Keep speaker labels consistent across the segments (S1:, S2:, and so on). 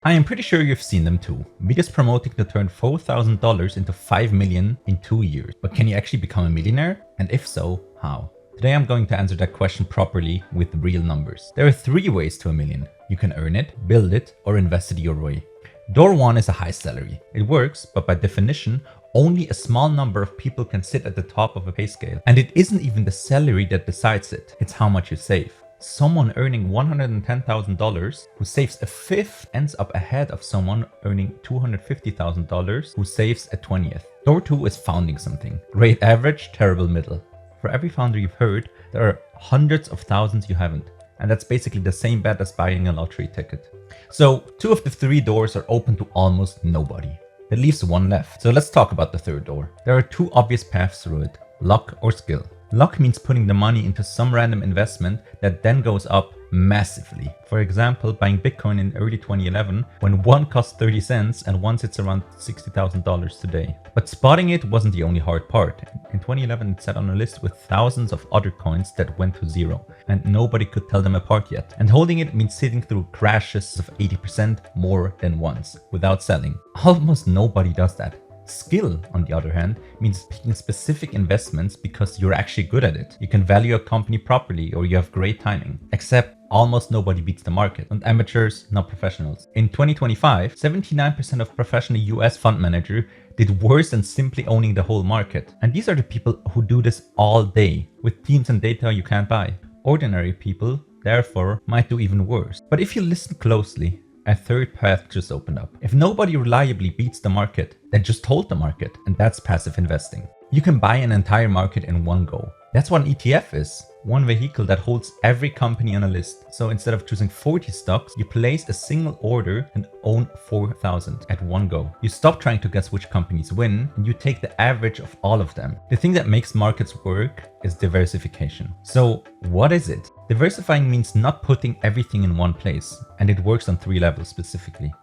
S1: I am pretty sure you've seen them too. Videos promoting to turn $4,000 into $5 million in 2 years. But can you actually become a millionaire? And if so, how? Today I'm going to answer that question properly with real numbers. There are 3 ways to a million. You can earn it, build it, or invest it your way. Door 1 is a high salary. It works, but by definition, only a small number of people can sit at the top of a pay scale. And it isn't even the salary that decides it, it's how much you save. Someone earning $110,000 who saves a fifth ends up ahead of someone earning $250,000 who saves a 20th. Door 2 is founding something. Great average, terrible middle. For every founder you've heard, there are hundreds of thousands you haven't. And that's basically the same bet as buying a lottery ticket. So 2 of the 3 doors are open to almost nobody. That leaves 1 left. So let's talk about the 3rd door. There are 2 obvious paths through it: luck or skill. Luck means putting the money into some random investment that then goes up massively. For example, buying Bitcoin in early 2011 when one cost 30 cents and one sits around $60,000 today. But spotting it wasn't the only hard part. In 2011 it sat on a list with thousands of other coins that went to zero and nobody could tell them apart yet. And holding it means sitting through crashes of 80% more than once without selling. Almost nobody does that. Skill, on the other hand, means picking specific investments because you're actually good at it. You can value a company properly or you have great timing. Except almost nobody beats the market. And amateurs, not professionals. In 2025, 79% of professional US fund managers did worse than simply owning the whole market. And these are the people who do this all day with teams and data you can't buy. Ordinary people, therefore, might do even worse. But if you listen closely, a 3rd path just opened up. If nobody reliably beats the market, then just hold the market, and that's passive investing. You can buy an entire market in one go. That's what an ETF is. One vehicle that holds every company on a list. So instead of choosing 40 stocks, you place a single order and own 4,000 at one go. You stop trying to guess which companies win and you take the average of all of them. The thing that makes markets work is diversification. So what is it? Diversifying means not putting everything in one place, and it works on 3 levels specifically.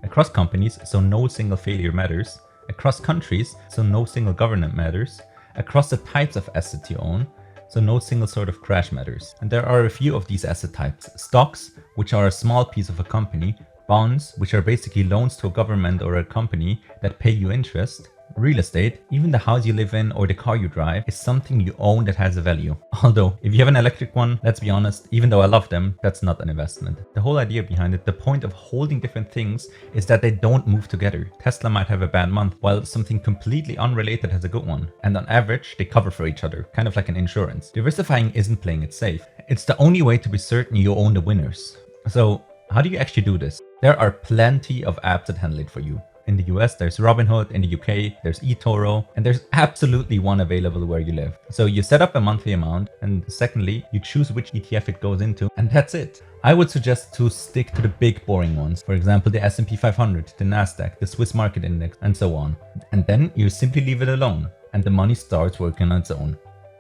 S1: Across companies, so no single failure matters. Across countries, so no single government matters. Across the types of assets you own, so no single sort of crash matters. And there are a few of these asset types: stocks, which are a small piece of a company; bonds, which are basically loans to a government or a company that pay you interest; real estate, even the house you live in or the car you drive, is something you own that has a value. Although, if you have an electric one, let's be honest, even though I love them, that's not an investment. The whole idea behind it, the point of holding different things, is that they don't move together. Tesla might have a bad month, while something completely unrelated has a good one. And on average, they cover for each other, kind of like an insurance. Diversifying isn't playing it safe. It's the only way to be certain you own the winners. So, how do you actually do this? There are plenty of apps that handle it for you. In the US, there's Robinhood. In the UK, there's eToro, and there's absolutely one available where you live. So you set up a monthly amount, and secondly, you choose which ETF it goes into, and that's it. I would suggest to stick to the big boring ones. For example, the S&P 500, the Nasdaq, the Swiss Market Index, and so on. And then you simply leave it alone, and the money starts working on its own.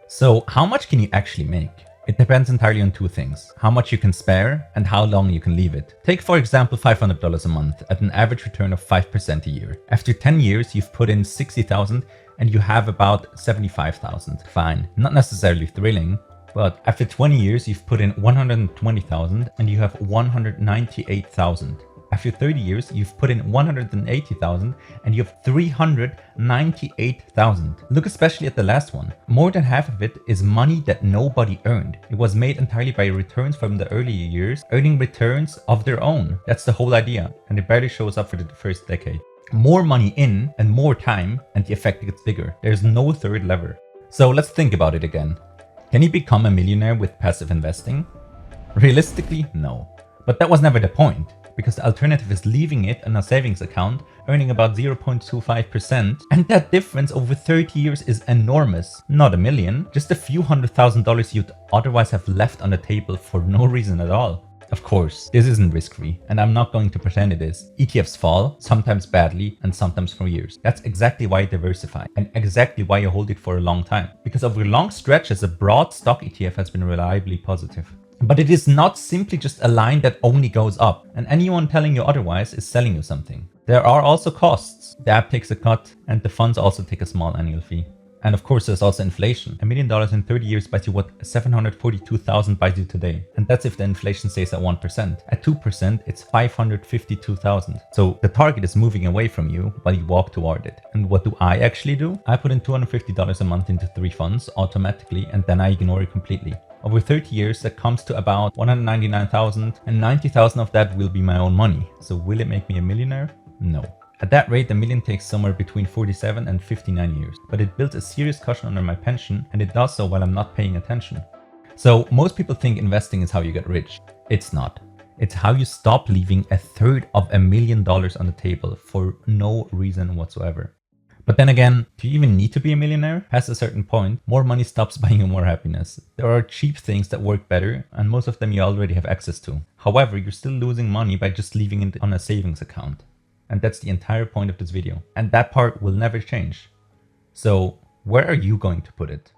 S1: So how much can you actually make? It depends entirely on 2 things: how much you can spare and how long you can leave it. Take for example $500 a month at an average return of 5% a year. After 10 years, you've put in 60,000 and you have about 75,000. Fine, not necessarily thrilling, but after 20 years, you've put in 120,000 and you have 198,000. After 30 years, you've put in 180,000 and you have 398,000. Look especially at the last one. More than half of it is money that nobody earned. It was made entirely by returns from the earlier years, earning returns of their own. That's the whole idea, and it barely shows up for the first decade. More money in and more time, and the effect gets bigger. There's no 3rd lever. So let's think about it again. Can you become a millionaire with passive investing? Realistically, no. But that was never the point, because the alternative is leaving it in a savings account, earning about 0.25%, and that difference over 30 years is enormous. Not a million, just a few $100,000 you'd otherwise have left on the table for no reason at all. Of course, this isn't risk-free, and I'm not going to pretend it is. ETFs fall, sometimes badly, and sometimes for years. That's exactly why I diversify, and exactly why I hold it for a long time. Because over long stretches, a broad stock ETF has been reliably positive. But it is not simply just a line that only goes up, and anyone telling you otherwise is selling you something. There are also costs. The app takes a cut, and the funds also take a small annual fee. And of course, there's also inflation. $1 million in 30 years buys you what 742,000 buys you today. And that's if the inflation stays at 1%. At 2%, it's 552,000. So the target is moving away from you while you walk toward it. And what do I actually do? I put in $250 a month into 3 funds automatically, and then I ignore it completely. Over 30 years, that comes to about 199,000, and 90,000 of that will be my own money. So will it make me a millionaire? No. At that rate, the million takes somewhere between 47 and 59 years, but it builds a serious cushion under my pension, and it does so while I'm not paying attention. So most people think investing is how you get rich. It's not. It's how you stop leaving a third of $1 million on the table for no reason whatsoever. But then again, do you even need to be a millionaire? Past a certain point, more money stops buying you more happiness. There are cheap things that work better, and most of them you already have access to. However, you're still losing money by just leaving it on a savings account. And that's the entire point of this video. And that part will never change. So where are you going to put it?